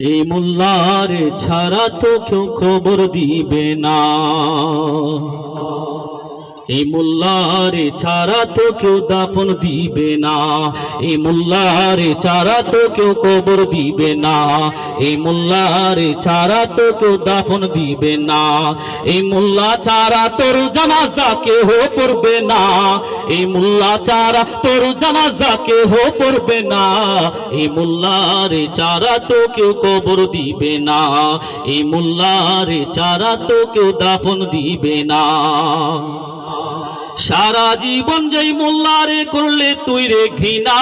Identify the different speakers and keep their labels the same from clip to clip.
Speaker 1: এই মোল্লার ছাড়া তো কেউ খবর দিবে না। এই মোল্লার ছাড়া তো কেউ দাফন দিবে না। এই মোল্লার ছাড়া তো কেউ কবর দিবে না। এই মোল্লার ছাড়া তো কেউ দাফন দিবে না। এই মোল্লা ছাড়া তোর জানাজা কেহ পড়বে না। এই মোল্লা ছাড়া তোর জানাজা কেহ পড়বে না। এই মোল্লার ছাড়া তো কেউ কবর দিবে না। এই মোল্লার ছাড়া তো কেউ দাফন দিবে না। সারা জীবন যেই মোল্লারে করলে তুই রে ঘৃণা,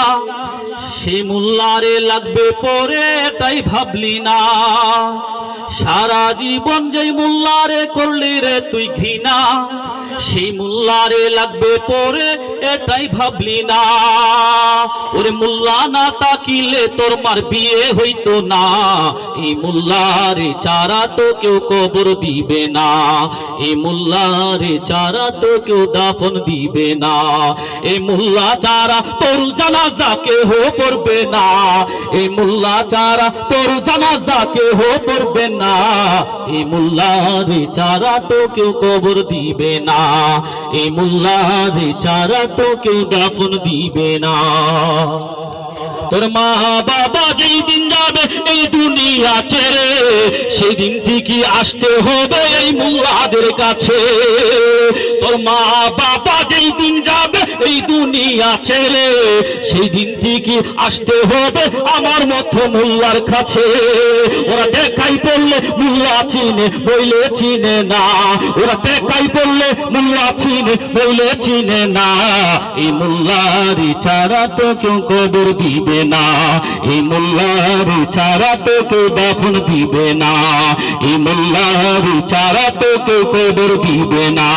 Speaker 1: সে মোল্লারে লাগবে পরে এটাই ভাবলি না। সারা জীবন যেই মোল্লারে করলি রে তুই ঘৃণা, সেই মোল্লারে লাগবে পরে এটাই ভাবলি না। ওরে মোল্লা না তাকিলে তোর মার বিয়ে হইতো না। এই মোল্লারে ছাড়া তো কেউ কবর দিবে না। এই মোল্লারে ছাড়া তো কেউ দাফন দিবে না। এই মোল্লা ছাড়া তোর জানাজা কেহ পড়বে না। এই মোল্লা ছাড়া তোর জানাজা কেহ পড়বে না। এই মোল্লারে ছাড়া তো কেউ কবর দিবে না। এই মোল্লারে ছাড়া তো কেউ দাফন দিবে না। তোর মা বাবা যেই দিন যাবে এই দুনিয়া ছেড়ে, সেদিন ঠিকই আসতে হবে এই মোল্লাদের কাছে। তোর মা বাবা যেই দিন যাবে এই দুনিয়া ছেড়ে, সেই দিন ঠিকই আসতে হবে আমার মতো মোল্লার কাছে। ওরা দেখাই পড়লে মোল্লা চিনে বইলে চিনে না। ওরা দেখাই পড়লে মোল্লা চিনে বইলে চিনে না। এই মোল্লারি ছাড়া তো কেউ কবর দিবে না। এই মোল্লারি ছাড়া তো কেউ দাফন দিবে না। এই মোল্লারি ছাড়া তো কেউ কবর দিবে না।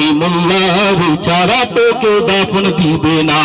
Speaker 1: এই মোল্লারি ছাড়া তো কেউ দাফন দিবে না।